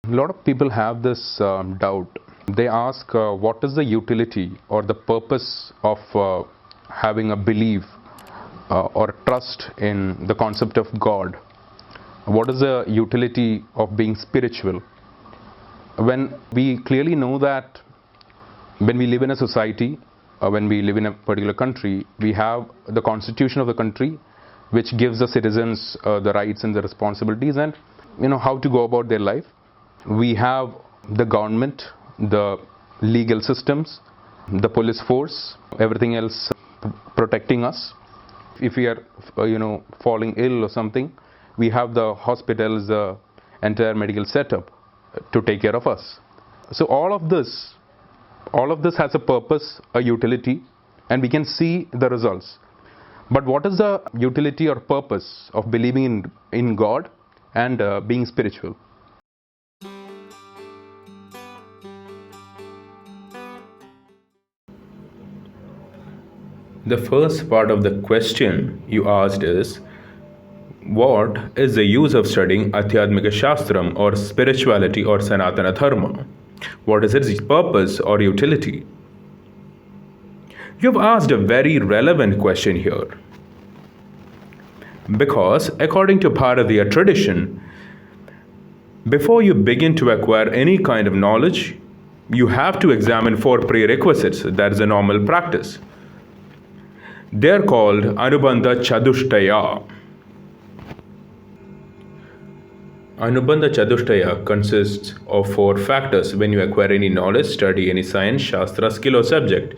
A lot of people have this doubt. They ask what is the utility or the purpose of having a belief or trust in the concept of God. What is the utility of being spiritual? When we clearly know that when we live in a society, when we live in a particular country, we have the constitution of the country which gives the citizens the rights and the responsibilities and how to go about their life. We have the government, the legal systems, the police force, everything else protecting us. If we are falling ill or something, we have the hospitals, the entire medical setup to take care of us. So all of this has a purpose, a utility, and we can see the results. But what is the utility or purpose of believing in God and being spiritual? The first part of the question you asked is, what is the use of studying Adhyatmika Shastram or spirituality or Sanatana Dharma? What is its purpose or utility? You've asked a very relevant question here. Because according to Bharatiya tradition, before you begin to acquire any kind of knowledge, you have to examine 4 prerequisites. That is a normal practice. They are called Anubandha Chatushtaya. Anubandha Chatushtaya consists of 4 factors. When you acquire any knowledge, study any science, shastra, skill or subject,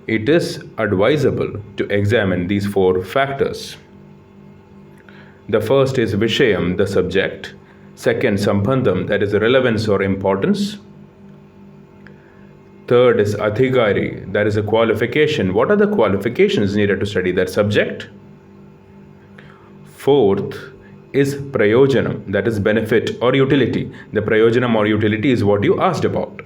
it is advisable to examine these 4 factors. The first is Vishayam, the subject. Second, Sambandham, that is relevance or importance. Third is Adhikari, that is a qualification. What are the qualifications needed to study that subject? Fourth is Prayojanam, that is benefit or utility. The Prayojanam or utility is what you asked about.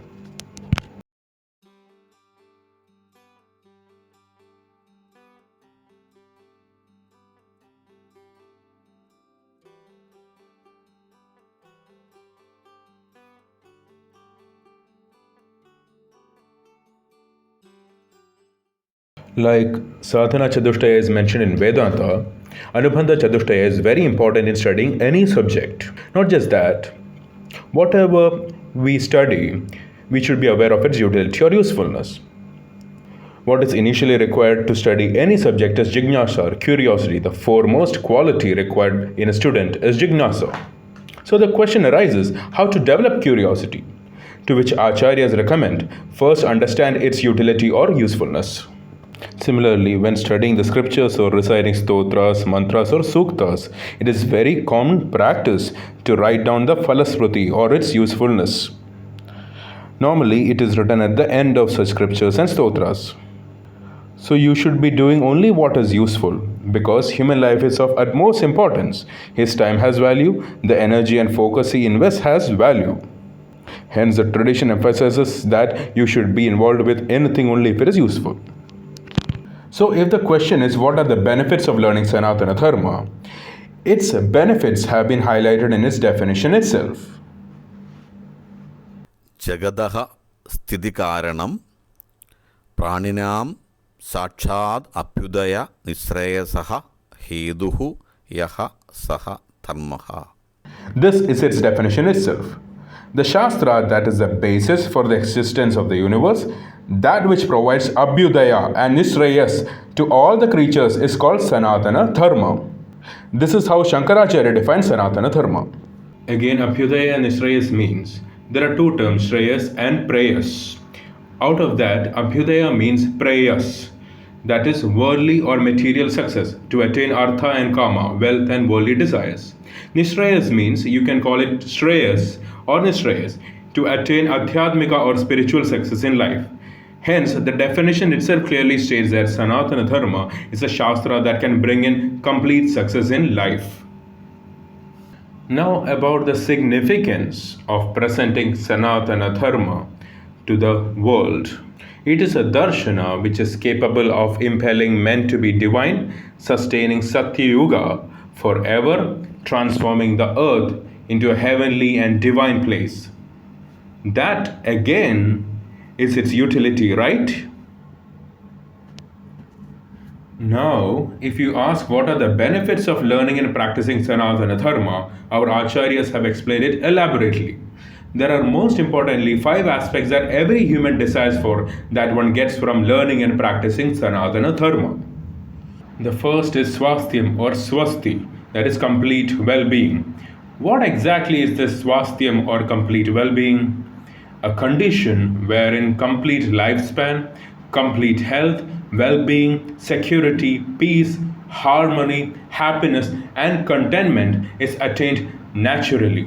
Like Sadhana Chatushtaya is mentioned in Vedanta, Anubandha Chatushtaya is very important in studying any subject. Not just that, whatever we study, we should be aware of its utility or usefulness. What is initially required to study any subject is jignasa, or curiosity. The foremost quality required in a student is jignasa. So the question arises, how to develop curiosity? To which Acharyas recommend, first understand its utility or usefulness. Similarly, when studying the scriptures or reciting stotras, mantras or suktas, it is very common practice to write down the phalasmriti or its usefulness. Normally, it is written at the end of such scriptures and stotras. So you should be doing only what is useful, because human life is of utmost importance. His time has value, the energy and focus he invests has value. Hence, the tradition emphasizes that you should be involved with anything only if it is useful. So if the question is what are the benefits of learning Sanatana Dharma, its benefits have been highlighted in its definition itself. Jagadaha Sthitikaranam Praninam Sakshad Apyudaya Nisrayasaha Heduhu Yaha Saha Dharmaha. This is its definition itself. The Shastra, that is the basis for the existence of the universe, that which provides Abhyudaya and Nisrayas to all the creatures, is called Sanatana Dharma. This is how Shankaracharya defines Sanatana Dharma. Again, Abhyudaya and Nisrayas means there are 2 terms, Shreyas and Preyas. Out of that, Abhyudaya means Preyas, that is worldly or material success, to attain Artha and Kama, wealth and worldly desires. Nisrayas means, you can call it Shreyas or Nisrayas, to attain Adhyatmika or spiritual success in life. Hence, the definition itself clearly states that Sanatana Dharma is a Shastra that can bring in complete success in life. Now about the significance of presenting Sanatana Dharma to the world. It is a darshana which is capable of impelling men to be divine, sustaining Satya Yuga forever, transforming the earth into a heavenly and divine place. That again is its utility, right? Now, if you ask what are the benefits of learning and practicing Sanatana Dharma, our Acharyas have explained it elaborately. There are most importantly 5 aspects that every human desires for that one gets from learning and practicing Sanatana Dharma. The first is swasthyam or swasti, that is complete well-being. What exactly is this swasthyam or complete well-being? A condition wherein complete lifespan, complete health, well-being, security, peace, harmony, happiness and contentment is attained naturally.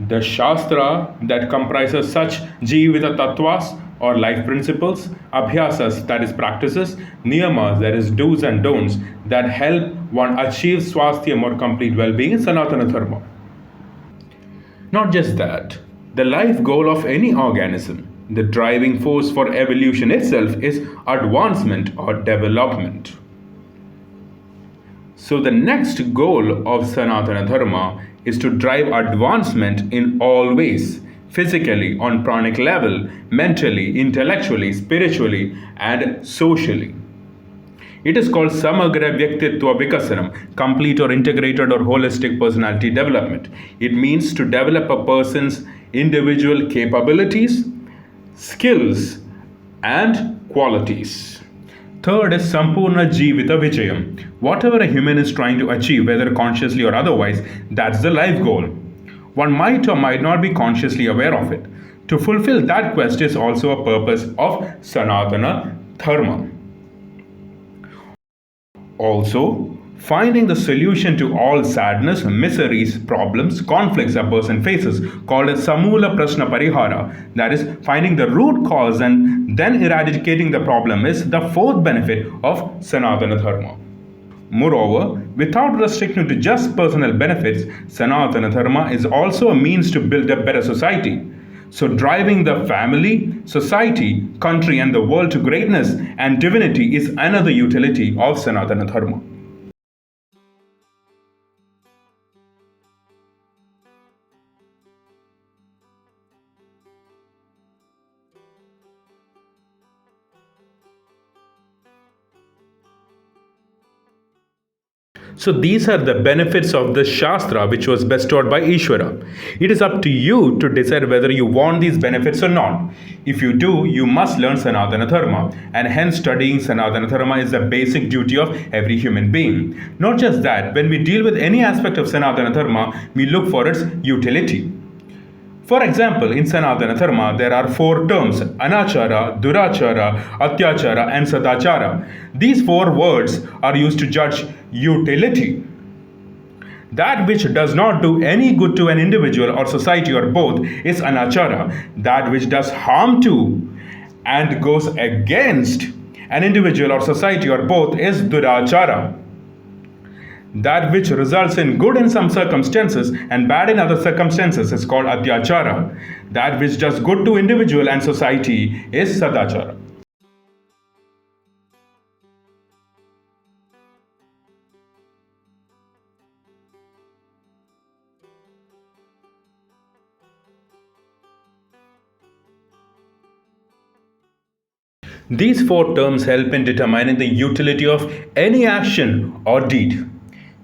The Shastra that comprises such Jivita Tattvas or life principles, Abhyasas that is practices, Niyamas that is do's and don'ts that help one achieve Swasthyam or complete well-being in Sanatana Dharma. Not just that, the life goal of any organism, the driving force for evolution itself is advancement or development. So the next goal of Sanatana Dharma is to drive advancement in all ways, physically, on pranic level, mentally, intellectually, spiritually, and socially. It is called Samagra Vyaktitva Vikasanam, complete or integrated or holistic personality development. It means to develop a person's individual capabilities, skills, and qualities. Third is Sampurna Jivita Vijayam. Whatever a human is trying to achieve, whether consciously or otherwise, that's the life goal. One might or might not be consciously aware of it. To fulfill that quest is also a purpose of Sanatana Dharma. Also, finding the solution to all sadness, miseries, problems, conflicts a person faces, called as Samula Prashna Parihara, that is, finding the root cause and then eradicating the problem, is the fourth benefit of Sanatana Dharma. Moreover, without restricting to just personal benefits, Sanatana Dharma is also a means to build a better society. So, driving the family, society, country, and the world to greatness and divinity is another utility of Sanatana Dharma. So these are the benefits of the Shastra which was bestowed by Ishvara. It is up to you to decide whether you want these benefits or not. If you do, you must learn Sanatana Dharma, and hence studying Sanatana Dharma is the basic duty of every human being. Not just that, when we deal with any aspect of Sanatana Dharma, we look for its utility. For example, in Sanatana Dharma, there are 4 terms: Anachara, Durachara, Atyachara, and Sadachara. These 4 words are used to judge utility. That which does not do any good to an individual or society or both is Anachara. That which does harm to and goes against an individual or society or both is Durachara. That which results in good in some circumstances and bad in other circumstances is called Atyachara. That which does good to individual and society is Sadachara. These 4 terms help in determining the utility of any action or deed.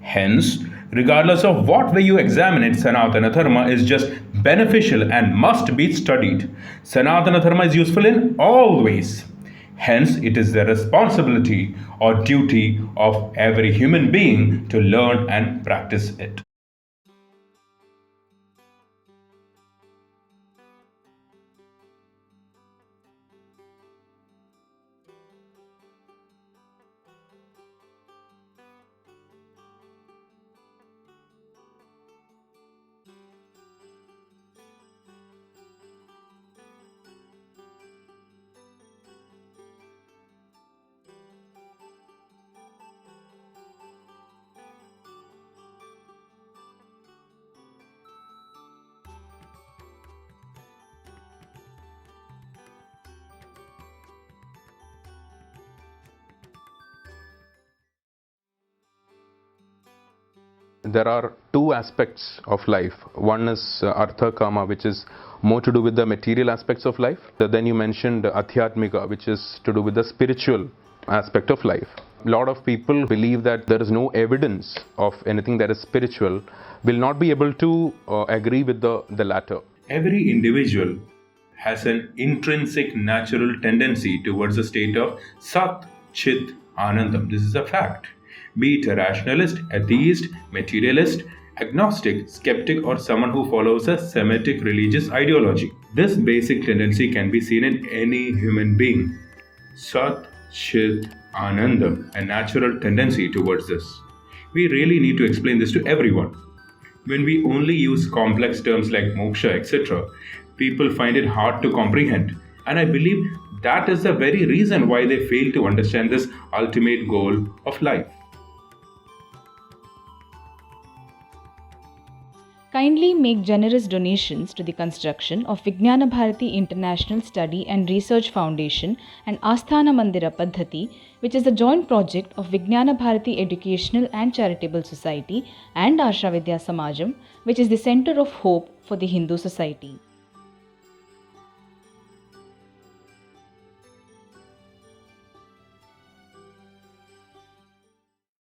Hence, regardless of what way you examine it, Sanatana Dharma is just beneficial and must be studied. Sanatana Dharma is useful in all ways. Hence, it is the responsibility or duty of every human being to learn and practice it. there are two aspects of life. One is Artha Kama, which is more to do with the material aspects of life. Then you mentioned Adhyatmika, which is to do with the spiritual aspect of life. A lot of people believe that there is no evidence of anything that is spiritual, will not be able to agree with the latter. Every individual has an intrinsic natural tendency towards a state of Sat, Chit, Anandam. This is a fact. Be it a rationalist, atheist, materialist, agnostic, skeptic, or someone who follows a Semitic religious ideology. This basic tendency can be seen in any human being. Sat, Chit, Anandam, a natural tendency towards this. We really need to explain this to everyone. When we only use complex terms like moksha, etc., people find it hard to comprehend. And I believe that is the very reason why they fail to understand this ultimate goal of life. Kindly make generous donations to the construction of Vijnana Bharati International Study and Research Foundation and Asthana Mandira Paddhati, which is a joint project of Vijnana Bharati Educational and Charitable Society and Aarsha Vidyasamajam, which is the center of hope for the Hindu society.